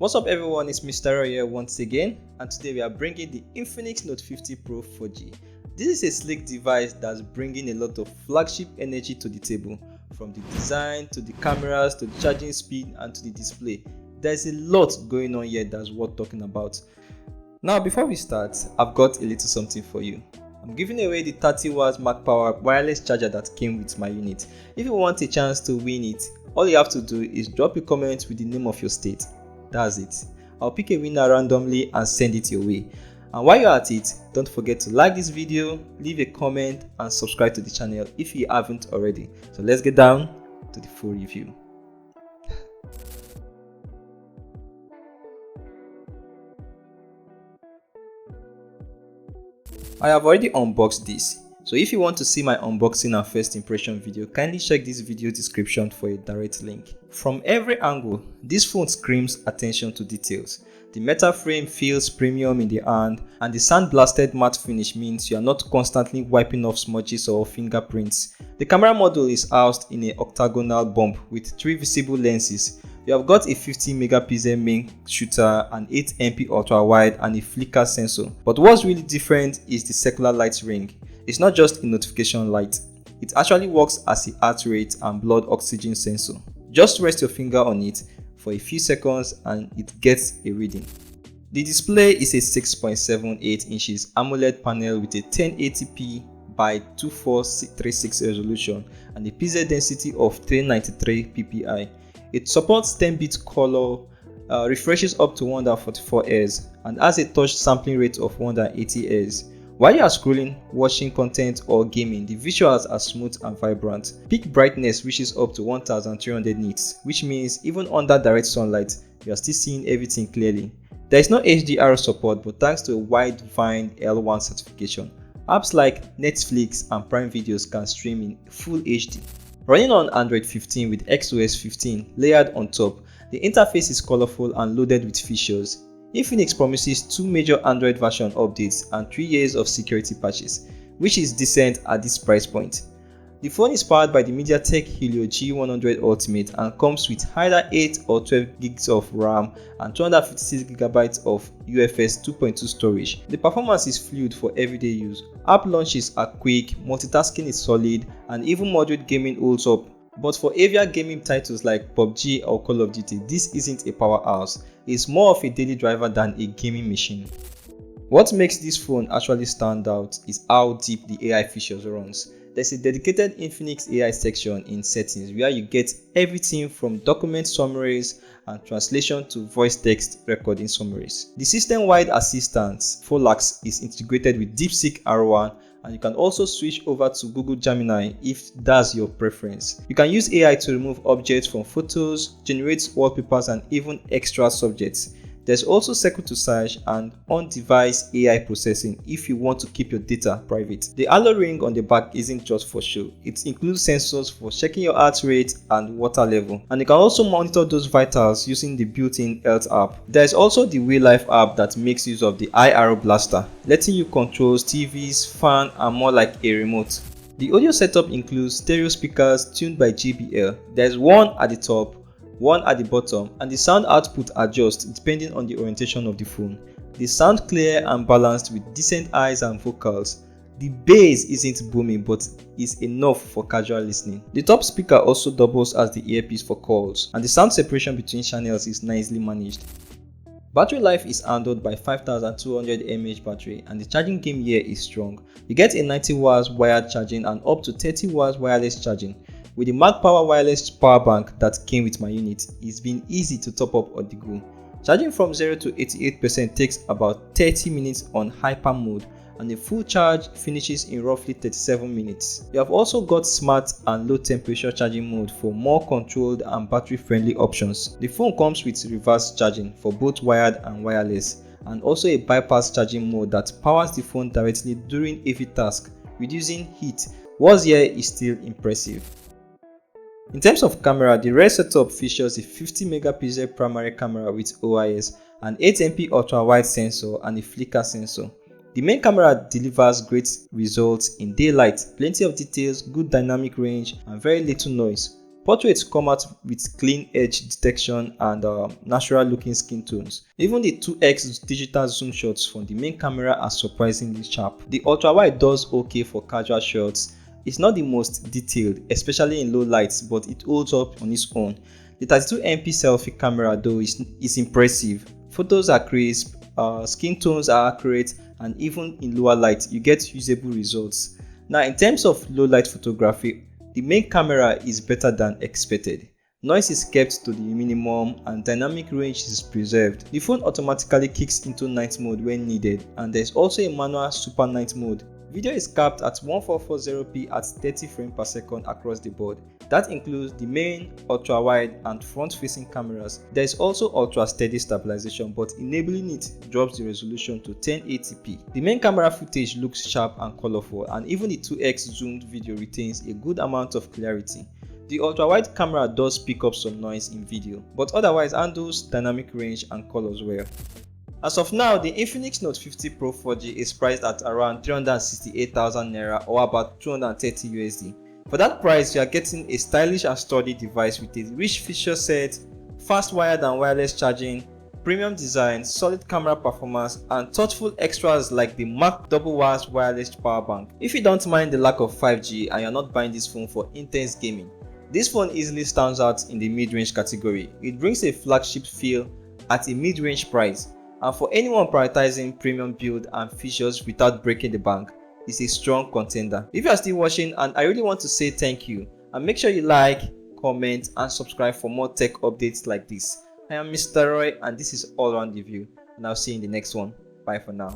What's up everyone, it's Mr. Roy here once again, and today we are bringing the Infinix Note 50 Pro 4G. This is a sleek device that's bringing a lot of flagship energy to the table, from the design to the cameras to the charging speed and to the display. There's a lot going on here that's worth talking about. Now before we start, I've got a little something for you. I'm giving away the 30 watts MagPower wireless charger that came with my unit. If you want a chance to win it, all you have to do is drop a comment with the name of your state. That's it. I'll pick a winner randomly and send it your way. And while you're at it, don't forget to like this video, leave a comment and subscribe to the channel if you haven't already. So let's get down to the full review. I have already unboxed this, so if you want to see my unboxing and first impression video, kindly check this video description for a direct link. From every angle, this phone screams attention to details. The metal frame feels premium in the hand, and the sandblasted matte finish means you are not constantly wiping off smudges or fingerprints. The camera module is housed in an octagonal bump with 3 visible lenses. You have got a 50 megapixel main shooter, an 8MP ultra wide and a flicker sensor. But what's really different is the circular light ring. It's not just a notification light. It actually works as a heart rate and blood oxygen sensor. Just rest your finger on it for a few seconds and it gets a reading. The display is a 6.78 inches AMOLED panel with a 1080p by 2436 resolution and a pixel density of 393 ppi. It supports 10-bit color, refreshes up to 144 Hz and has a touch sampling rate of 180 Hz. While you are scrolling, watching content or gaming, the visuals are smooth and vibrant. Peak brightness reaches up to 1300 nits, which means even under direct sunlight, you are still seeing everything clearly. There is no HDR support, but thanks to a wide-vine L1 certification, apps like Netflix and Prime Videos can stream in full HD. Running on Android 15 with XOS 15 layered on top, the interface is colorful and loaded with features. Infinix promises 2 major Android version updates and 3 years of security patches, which is decent at this price point. The phone is powered by the MediaTek Helio G100 Ultimate and comes with either 8 or 12 gigs of RAM and 256 GB of UFS 2.2 storage. The performance is fluid for everyday use. App launches are quick, multitasking is solid, and even moderate gaming holds up. But for heavier gaming titles like PUBG or Call of Duty, this isn't a powerhouse. It's more of a daily driver than a gaming machine. What makes this phone actually stand out is how deep the AI features runs. There's a dedicated Infinix AI section in settings where you get everything from document summaries and translation to voice text recording summaries. The system-wide assistant Folax is integrated with DeepSeek R1, and you can also switch over to Google Gemini if that's your preference. You can use AI to remove objects from photos, generate wallpapers and even extra subjects. There's also Circle to Search and on-device AI processing if you want to keep your data private. The halo ring on the back isn't just for show. It includes sensors for checking your heart rate and water level. And you can also monitor those vitals using the built-in health app. There's also the Way Life app that makes use of the IR blaster, letting you control TVs, fan and more like a remote. The audio setup includes stereo speakers tuned by JBL. There's one at the top, one at the bottom, and the sound output adjusts depending on the orientation of the phone. They sound clear and balanced with decent highs and vocals. The bass isn't booming but is enough for casual listening. The top speaker also doubles as the earpiece for calls, and the sound separation between channels is nicely managed. Battery life is handled by 5200 mAh battery, and the charging game here is strong. You get a 90 watts wired charging and up to 30 watts wireless charging. With the MagPower wireless power bank that came with my unit, it's been easy to top up on the go. Charging from 0 to 88% takes about 30 minutes on hyper mode, and the full charge finishes in roughly 37 minutes. You have also got smart and low temperature charging mode for more controlled and battery friendly options. The phone comes with reverse charging for both wired and wireless, and also a bypass charging mode that powers the phone directly during heavy tasks, reducing heat. What's here is still impressive. In terms of camera, the rear setup features a 50 megapixel primary camera with OIS, an 8MP ultra wide sensor and a flicker sensor. The main camera delivers great results in daylight, plenty of details, good dynamic range and very little noise. Portraits come out with clean edge detection and natural looking skin tones. Even the 2x digital zoom shots from the main camera are surprisingly sharp. The ultra wide does okay for casual shots. It's not the most detailed, especially in low lights, but it holds up on its own. The 32MP selfie camera though is impressive. Photos are crisp, skin tones are accurate, and even in lower light you get usable results. Now in terms of low light photography, the main camera is better than expected. Noise is kept to the minimum and dynamic range is preserved. The phone automatically kicks into night mode when needed, and there is also a manual super night mode. Video is capped at 1440p at 30 frames per second across the board. That includes the main, ultra wide and front facing cameras. There is also ultra steady stabilization, but enabling it drops the resolution to 1080p. The main camera footage looks sharp and colorful, and even the 2x zoomed video retains a good amount of clarity. The ultra wide camera does pick up some noise in video, but otherwise handles dynamic range and colors well. As of now, the Infinix Note 50 Pro 4G is priced at around 368,000 naira or about 230 USD. For that price, you are getting a stylish and sturdy device with a rich feature set, fast wired and wireless charging, premium design, solid camera performance, and thoughtful extras like the MagPower wireless power bank. If you don't mind the lack of 5G and you're not buying this phone for intense gaming, this phone easily stands out in the mid-range category. It brings a flagship feel at a mid-range price. And for anyone prioritizing premium build and features without breaking the bank, it's a strong contender. If you are still watching, and I really want to say thank you, and make sure you like, comment and subscribe for more tech updates like this. I am Mr. Roy and this is All Around Review, and I'll see you in the next one. Bye for now.